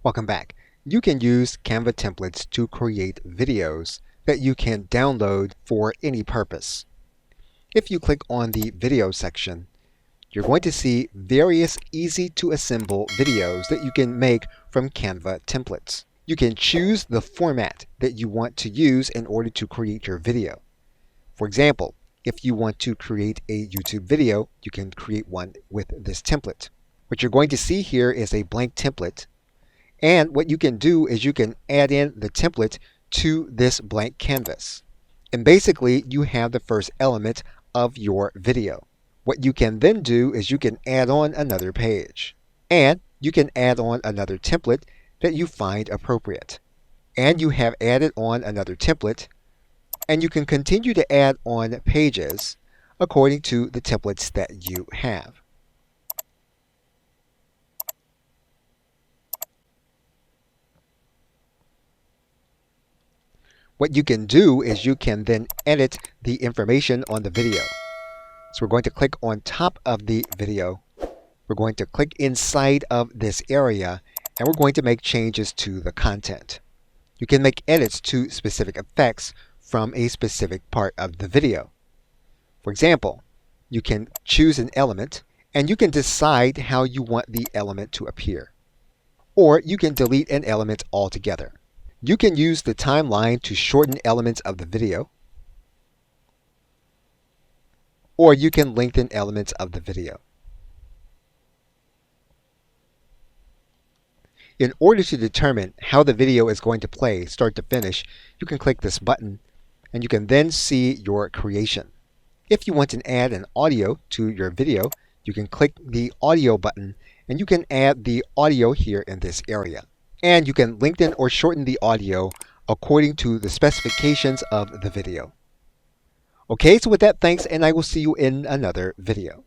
Welcome back. You can use Canva templates to create videos that you can download for any purpose. If you click on the video section, you're going to see various easy to assemble videos that you can make from Canva templates. You can choose the format that you want to use in order to create your video. For example, if you want to create a YouTube video, you can create one with this template. What you're going to see here is a blank template. And what you can do is you can add in the template to this blank canvas. And basically, you have the first element of your video. What you can then do is you can add on another page. And you can add on another template that you find appropriate. And you have added on another template. And you can continue to add on pages according to the templates that you have. What you can do is you can then edit the information on the video. So we're going to click on top of the video. We're going to click inside of this area, and we're going to make changes to the content. You can make edits to specific effects from a specific part of the video. For example, you can choose an element, and you can decide how you want the element to appear. Or you can delete an element altogether. You can use the timeline to shorten elements of the video, or you can lengthen elements of the video. In order to determine how the video is going to play start to finish, you can click this button and you can then see your creation. If you want to add an audio to your video, you can click the audio button and you can add the audio here in this area. And you can lengthen or shorten the audio according to the specifications of the video. Okay, so with that, thanks, and I will see you in another video.